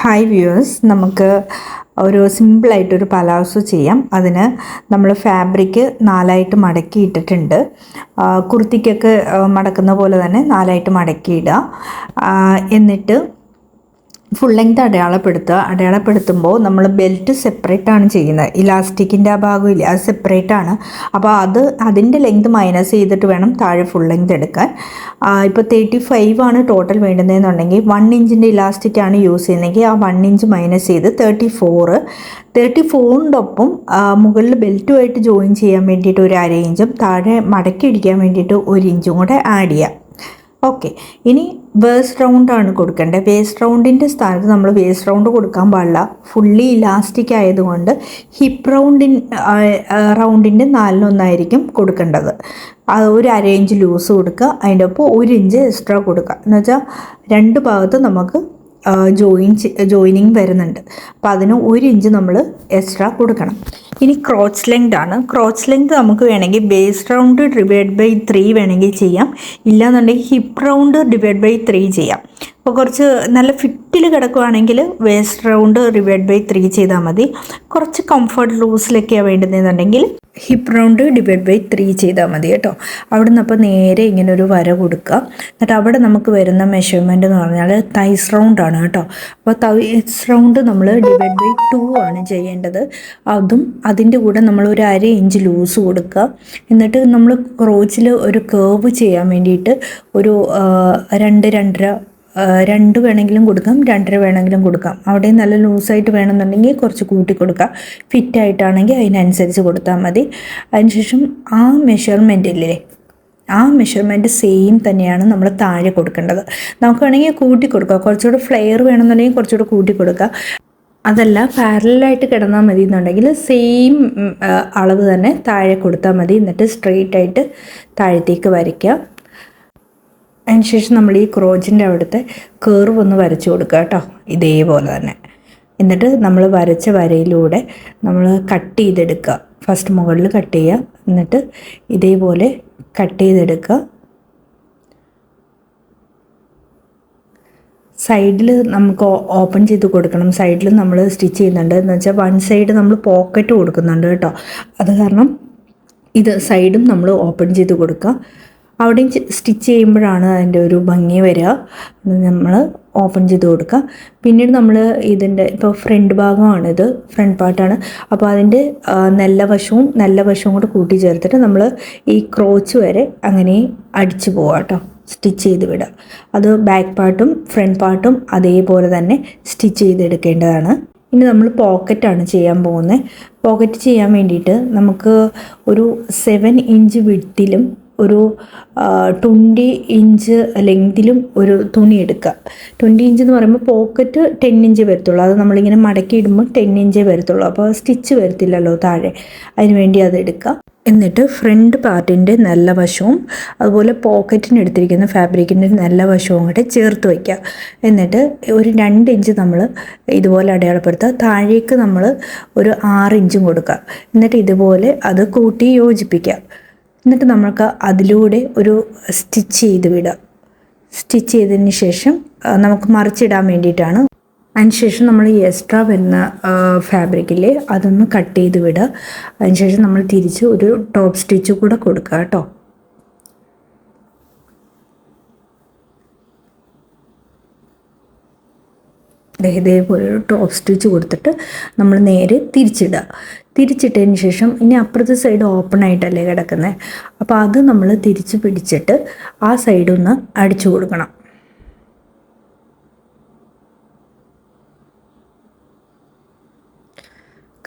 Hi viewers, നമുക്ക് ഒരു സിമ്പിളായിട്ടൊരു palazzo ചെയ്യാം. അതിന് നമ്മൾ ഫാബ്രിക് 4ആയിട്ട് മടക്കി ഇട്ടിട്ടുണ്ട്. കുർത്തിക്കൊക്കെ മടക്കുന്ന പോലെ തന്നെ 4ആയിട്ട് മടക്കിയിടുക. എന്നിട്ട് ഫുൾ ലെങ്ത് അടയാളപ്പെടുത്തുമ്പോൾ നമ്മൾ ബെൽറ്റ് സെപ്പറേറ്റ് ആണ് ചെയ്യുന്നത്. ഇലാസ്റ്റിക്കിൻ്റെ ആ ഭാഗമില്ല, അത് സെപ്പറേറ്റ് ആണ്. അപ്പോൾ അതിൻ്റെ ലെങ്ത് മൈനസ് ചെയ്തിട്ട് വേണം താഴെ ഫുൾ ലെങ്ത് എടുക്കാൻ. ഇപ്പോൾ 35 ആണ് ടോട്ടൽ വേണ്ടുന്നതെന്നുണ്ടെങ്കിൽ 1 ഇഞ്ചിൻ്റെ ഇലാസ്റ്റിക് ആണ് യൂസ് ചെയ്യുന്നതെങ്കിൽ ആ 1 ഇഞ്ച് മൈനസ് ചെയ്ത് 34ൻ്റെ ഒപ്പം മുകളിൽ ബെൽറ്റുമായിട്ട് ജോയിൻ ചെയ്യാൻ വേണ്ടിയിട്ട് ഒരു 1/2 ഇഞ്ചും താഴെ മടക്കി അടിക്കാൻ വേണ്ടിയിട്ട് 1 ഇഞ്ചും കൂടെ ആഡ് ചെയ്യാം. ഓക്കെ, ഇനി വേസ്റ്റ് റൗണ്ടാണ് കൊടുക്കേണ്ടത്. വേസ്റ്റ് റൗണ്ടിൻ്റെ സ്ഥാനത്ത് നമ്മൾ വേസ്റ്റ് റൗണ്ട് കൊടുക്കാൻ പാടില്ല. ഫുള്ളി ഇലാസ്റ്റിക് ആയതുകൊണ്ട് ഹിപ്പ് റൗണ്ടിൻ്റെ 4/1 കൊടുക്കേണ്ടത്. ഒരു 1/2 ഇഞ്ച് ലൂസ് കൊടുക്കുക, അതിൻ്റെ ഒപ്പം 1 ഇഞ്ച് എക്സ്ട്രാ കൊടുക്കുക. എന്ന് വെച്ചാൽ രണ്ട് ഭാഗത്ത് നമുക്ക് ജോയിനിങ് വരുന്നുണ്ട്. അപ്പോൾ അതിന് 1 ഇഞ്ച് നമ്മൾ എക്സ്ട്രാ കൊടുക്കണം. ഇനി ക്രോച്ച് ലെങ്ത് ആണ്. ക്രോച്ച് ലെങ്ത് നമുക്ക് വേണമെങ്കിൽ ബേസ് റൗണ്ട് /3 വേണമെങ്കിൽ ചെയ്യാം, ഇല്ലാന്നുണ്ടെങ്കിൽ ഹിപ്പ് റൗണ്ട് /3 ചെയ്യാം. അപ്പോൾ കുറച്ച് നല്ല ഫിറ്റിൽ കിടക്കുകയാണെങ്കിൽ വേസ്റ്റ് റൗണ്ട് /3 ചെയ്താൽ മതി. കുറച്ച് കംഫർട്ട് ലൂസിലൊക്കെയാണ് വേണ്ടുന്നതെന്നുണ്ടെങ്കിൽ ഹിപ്പ് റൗണ്ട് /3 ചെയ്താൽ മതി കേട്ടോ. അവിടെ നിന്ന് അപ്പോൾ നേരെ ഇങ്ങനെ ഒരു വര കൊടുക്കുക. എന്നിട്ട് അവിടെ നമുക്ക് വരുന്ന മെഷർമെൻറ്റ് എന്ന് പറഞ്ഞാൽ തൈസ് റൗണ്ടാണ് കേട്ടോ. അപ്പോൾ തൈസ് റൗണ്ട് നമ്മൾ /2 ആണ് ചെയ്യേണ്ടത്. അതിൻ്റെ കൂടെ നമ്മൾ ഒരു 1/2 ഇഞ്ച് ലൂസ് കൊടുക്കുക. എന്നിട്ട് നമ്മൾ ക്രോച്ചിൽ ഒരു കേർവ് ചെയ്യാൻ വേണ്ടിയിട്ട് ഒരു 2 വേണമെങ്കിലും കൊടുക്കാം, 2.5 വേണമെങ്കിലും കൊടുക്കാം. അവിടെ നല്ല ലൂസായിട്ട് വേണമെന്നുണ്ടെങ്കിൽ കുറച്ച് കൂട്ടി കൊടുക്കുക. ഫിറ്റായിട്ടാണെങ്കിൽ അതിനനുസരിച്ച് കൊടുത്താൽ മതി. അതിനുശേഷം ആ മെഷർമെൻറ്റ് സെയിം തന്നെയാണ് നമ്മൾ താഴെ കൊടുക്കേണ്ടത്. നമുക്ക് വേണമെങ്കിൽ കൂട്ടി കൊടുക്കുക, കുറച്ചുകൂടെ ഫ്ലെയർ വേണമെന്നുണ്ടെങ്കിൽ കുറച്ചുകൂടെ കൂട്ടി കൊടുക്കുക. അതല്ല പാരലായിട്ട് കിടന്നാൽ മതി എന്നുണ്ടെങ്കിൽ സെയിം അളവ് തന്നെ താഴെ കൊടുത്താൽ മതി. എന്നിട്ട് സ്ട്രെയിറ്റ് ആയിട്ട് താഴത്തേക്ക് വരയ്ക്കുക. അതിനുശേഷം നമ്മൾ ഈ ക്രോച്ചിൻ്റെ അവിടുത്തെ കർവ് ഒന്ന് വരച്ചു കൊടുക്കുക കേട്ടോ, ഇതേപോലെ തന്നെ. എന്നിട്ട് നമ്മൾ വരച്ച വരയിലൂടെ നമ്മൾ കട്ട് ചെയ്തെടുക്കുക. ഫസ്റ്റ് മുകളിൽ കട്ട് ചെയ്യുക, എന്നിട്ട് ഇതേപോലെ കട്ട് ചെയ്തെടുക്കുക. സൈഡിൽ നമുക്ക് ഓപ്പൺ ചെയ്ത് കൊടുക്കണം. സൈഡിൽ നമ്മൾ സ്റ്റിച്ച് ചെയ്യുന്നുണ്ട് എന്ന് വെച്ചാൽ 1 സൈഡ് നമ്മൾ പോക്കറ്റ് കൊടുക്കുന്നുണ്ട് കേട്ടോ. അത് കാരണം ഇത് സൈഡും നമ്മൾ ഓപ്പൺ ചെയ്ത് കൊടുക്കുക. അവിടെയും സ്റ്റിച്ച് ചെയ്യുമ്പോഴാണ് അതിൻ്റെ ഒരു ഭംഗി വരിക. നമ്മൾ ഓപ്പൺ ചെയ്ത് കൊടുക്കുക. പിന്നീട് നമ്മൾ ഇതിൻ്റെ ഇപ്പോൾ ഫ്രണ്ട് ഭാഗമാണിത്, ഫ്രണ്ട് പാർട്ടാണ്. അപ്പോൾ അതിൻ്റെ നല്ല വശവും കൂടെ കൂട്ടി ചേർത്തിട്ട് നമ്മൾ ഈ ക്രോച്ച് വരെ അങ്ങനെ അടിച്ചു പോവുക കേട്ടോ, സ്റ്റിച്ച് ചെയ്ത് വിടുക. അത് ബാക്ക് പാർട്ടും ഫ്രണ്ട് പാർട്ടും അതേപോലെ തന്നെ സ്റ്റിച്ച് ചെയ്തെടുക്കേണ്ടതാണ്. ഇനി നമ്മൾ പോക്കറ്റാണ് ചെയ്യാൻ പോകുന്നത്. പോക്കറ്റ് ചെയ്യാൻ വേണ്ടിയിട്ട് നമുക്ക് ഒരു 7 ഇഞ്ച് വിഡ്ത്തിലും ഒരു 20 ഇഞ്ച് ലെങ്തിലും ഒരു തുണി എടുക്കുക. 20 ഇഞ്ച് എന്ന് പറയുമ്പോൾ പോക്കറ്റ് 10 ഇഞ്ച് വരത്തുള്ളൂ. അത് നമ്മളിങ്ങനെ മടക്കി ഇടുമ്പോൾ 10 ഇഞ്ചേ വരത്തുള്ളൂ. അപ്പോൾ സ്റ്റിച്ച് വരത്തില്ലല്ലോ താഴെ, അതിന് വേണ്ടി അത് എടുക്കുക. എന്നിട്ട് ഫ്രണ്ട് പാർട്ടിൻ്റെ നല്ല വശവും അതുപോലെ പോക്കറ്റിന് എടുത്തിരിക്കുന്ന ഫാബ്രിക്കിൻ്റെ നല്ല വശവും കൂടെ ചേർത്ത് വയ്ക്കുക. എന്നിട്ട് ഒരു 2 ഇഞ്ച് നമ്മൾ ഇതുപോലെ അടയാളപ്പെടുത്തുക. താഴേക്ക് നമ്മൾ ഒരു 6 ഇഞ്ചും കൊടുക്കുക. എന്നിട്ട് ഇതുപോലെ അത് കൂട്ടി യോജിപ്പിക്കുക. എന്നിട്ട് നമുക്ക് അതിലൂടെ ഒരു സ്റ്റിച്ച് ചെയ്ത് വിടുക. സ്റ്റിച്ച് ചെയ്തതിന് ശേഷം നമുക്ക് മറിച്ചിടാൻ വേണ്ടിയിട്ടാണ്. അതിനുശേഷം നമ്മൾ ഈ എക്സ്ട്രാ വരുന്ന ഫാബ്രിക്കിൽ അതൊന്ന് കട്ട് ചെയ്ത് വിടുക. അതിനുശേഷം നമ്മൾ തിരിച്ച് ഒരു ടോപ്പ് സ്റ്റിച്ച് കൂടെ കൊടുക്കുക കേട്ടോ. ഇതേപോലെ ഒരു ടോപ്പ് സ്റ്റിച്ച് കൊടുത്തിട്ട് നമ്മൾ നേരെ തിരിച്ചിട്ടതിന് ശേഷം ഇനി അപ്പുറത്തെ സൈഡ് ഓപ്പൺ ആയിട്ടല്ലേ കിടക്കുന്നത്. അപ്പോൾ അത് നമ്മൾ തിരിച്ച് പിടിച്ചിട്ട് ആ സൈഡൊന്ന് അടിച്ചു കൊടുക്കണം.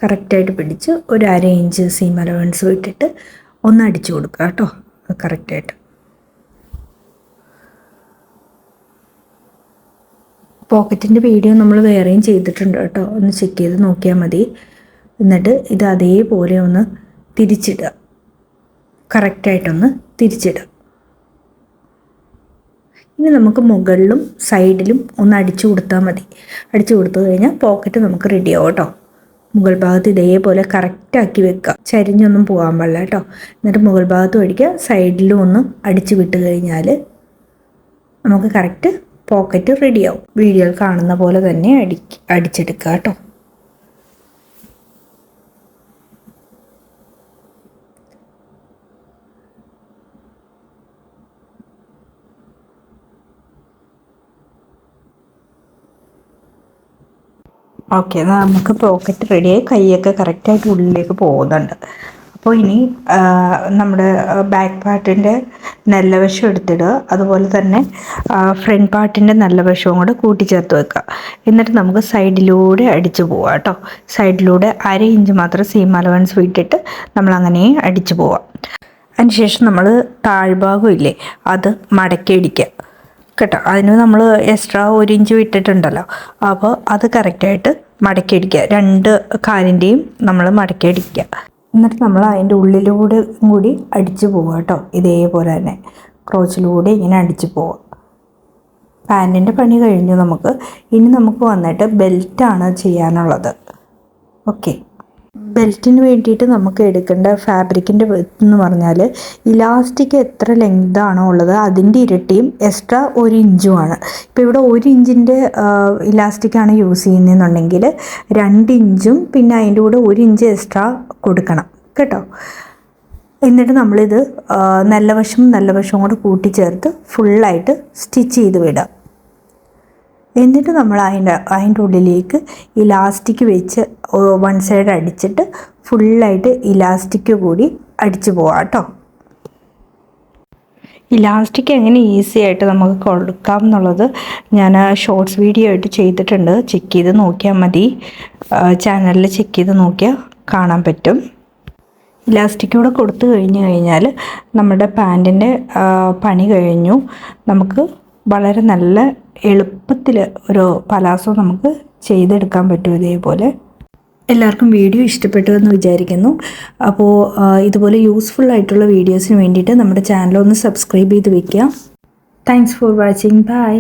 കറക്റ്റായിട്ട് പിടിച്ച് ഒരു 1/2 ഇഞ്ച് സീം അലവൻസ് വിട്ടിട്ട് ഒന്ന് അടിച്ചു കൊടുക്കുക കേട്ടോ, കറക്റ്റായിട്ട്. പോക്കറ്റിൻ്റെ വീഡിയോ നമ്മൾ വേറെയും ചെയ്തിട്ടുണ്ട് കേട്ടോ, ഒന്ന് ചെക്ക് ചെയ്ത് നോക്കിയാൽ മതി. എന്നിട്ട് ഇത് അതേപോലെ ഒന്ന് തിരിച്ചിടുക, കറക്റ്റായിട്ടൊന്ന് തിരിച്ചിടുക. ഇനി നമുക്ക് മുകളിലും സൈഡിലും ഒന്ന് അടിച്ചു കൊടുത്താൽ മതി. അടിച്ചു കൊടുത്തു കഴിഞ്ഞാൽ പോക്കറ്റ് നമുക്ക് റെഡിയാവും കേട്ടോ. മുകൾ ഭാഗത്ത് ഇതേപോലെ കറക്റ്റാക്കി വെക്കുക, ചരിഞ്ഞൊന്നും പോകാൻ പാടില്ല കേട്ടോ. എന്നിട്ട് മുകൾ ഭാഗത്തും അടിക്കുക, സൈഡിലും ഒന്ന് അടിച്ചു വിട്ട് കഴിഞ്ഞാൽ നമുക്ക് കറക്റ്റ് പോക്കറ്റ് റെഡിയാവും. വീഡിയോയിൽ കാണുന്ന പോലെ തന്നെ അടിച്ചെടുക്കുക കേട്ടോ. ഓക്കെ, നമുക്ക് പോക്കറ്റ് റെഡിയായി. കൈയൊക്കെ കറക്റ്റായിട്ട് ഉള്ളിലേക്ക് പോകുന്നുണ്ട്. അപ്പോൾ ഇനി നമ്മുടെ ബാക്ക് പാർട്ടിൻ്റെ നല്ല വശം എടുത്തിടുക, അതുപോലെ തന്നെ ഫ്രണ്ട് പാർട്ടിൻ്റെ നല്ല വശവും കൂടെ കൂട്ടിച്ചേർത്ത് വെക്കുക. എന്നിട്ട് നമുക്ക് സൈഡിലൂടെ അടിച്ചു പോവാം കേട്ടോ. സൈഡിലൂടെ 1/2 ഇഞ്ച് മാത്രം സീം അലവൻസ് വിട്ടിട്ട് നമ്മളങ്ങനെ അടിച്ചു പോവാം. അതിനുശേഷം നമ്മൾ താഴ്ഭാഗം ഇല്ലേ, അത് മടക്കി അടിക്കുക കേട്ടോ. അതിന് നമ്മൾ എക്സ്ട്രാ 1 ഇഞ്ച് വിട്ടിട്ടുണ്ടല്ലോ, അപ്പോൾ അത് കറക്റ്റായിട്ട് മടക്കി അടിക്കുക. 2 കാലിൻ്റെയും നമ്മൾ മടക്കി അടിക്കുക. എന്നിട്ട് നമ്മൾ അതിൻ്റെ ഉള്ളിലൂടെ കൂടി അടിച്ചു പോവുക കേട്ടോ. ഇതേപോലെ തന്നെ ക്രോച്ചിലൂടെ ഇങ്ങനെ അടിച്ചു പോവുക. പാൻറ്റിൻ്റെ പണി കഴിഞ്ഞു. ഇനി നമുക്ക് വന്നിട്ട് ബെൽറ്റാണ് ചെയ്യാനുള്ളത്. ഓക്കെ, ബെൽറ്റിന് വേണ്ടിയിട്ട് നമുക്ക് എടുക്കേണ്ട ഫാബ്രിക്കിൻ്റെ എന്ന് പറഞ്ഞാൽ ഇലാസ്റ്റിക് എത്ര ലെങ്താണോ ഉള്ളത് അതിൻ്റെ ഇരട്ടിയും എക്സ്ട്രാ 1 ഇഞ്ചുമാണ്. ഇപ്പോൾ ഇവിടെ 1 ഇഞ്ചിൻ്റെ ഇലാസ്റ്റിക്കാണ് യൂസ് ചെയ്യുന്നതെന്നുണ്ടെങ്കിൽ 2 ഇഞ്ചും പിന്നെ അതിൻ്റെ കൂടെ 1 ഇഞ്ച് എക്സ്ട്രാ കൊടുക്കണം കേട്ടോ. എന്നിട്ട് നമ്മളിത് നല്ല വശവും കൂടെ കൂട്ടിച്ചേർത്ത് ഫുള്ളായിട്ട് സ്റ്റിച്ച് ചെയ്ത് വിടാം. എന്നിട്ട് നമ്മൾ അതിൻ്റെ ഉള്ളിലേക്ക് ഇലാസ്റ്റിക് വെച്ച് 1 സൈഡ് അടിച്ചിട്ട് ഫുള്ളായിട്ട് ഇലാസ്റ്റിക് കൂടി അടിച്ചു പോവാം കേട്ടോ. ഇലാസ്റ്റിക് എങ്ങനെ ഈസി ആയിട്ട് നമുക്ക് കൊടുക്കാം എന്നുള്ളത് ഞാൻ ഷോർട്സ് വീഡിയോ ആയിട്ട് ചെയ്തിട്ടുണ്ട്. ചെക്ക് ചെയ്ത് നോക്കിയാൽ മതി. ചാനലിൽ ചെക്ക് ചെയ്ത് നോക്കിയാൽ കാണാൻ പറ്റും. ഇലാസ്റ്റിക് കൂടെ കൊടുത്തു കഴിഞ്ഞാൽ നമ്മുടെ പാൻറ്റിൻ്റെ പണി കഴിഞ്ഞു. നമുക്ക് വളരെ നല്ല എളുപ്പത്തിൽ ഒരു പലാസോ നമുക്ക് ചെയ്തെടുക്കാൻ പറ്റും ഇതേപോലെ. എല്ലാവർക്കും വീഡിയോ ഇഷ്ടപ്പെട്ടു എന്ന് വിചാരിക്കുന്നു. അപ്പോൾ ഇതുപോലെ യൂസ്ഫുൾ ആയിട്ടുള്ള വീഡിയോസിന് വേണ്ടിയിട്ട് നമ്മുടെ ചാനൽ ഒന്ന് സബ്സ്ക്രൈബ് ചെയ്ത് വെക്കുക. Thanks for watching. ബൈ.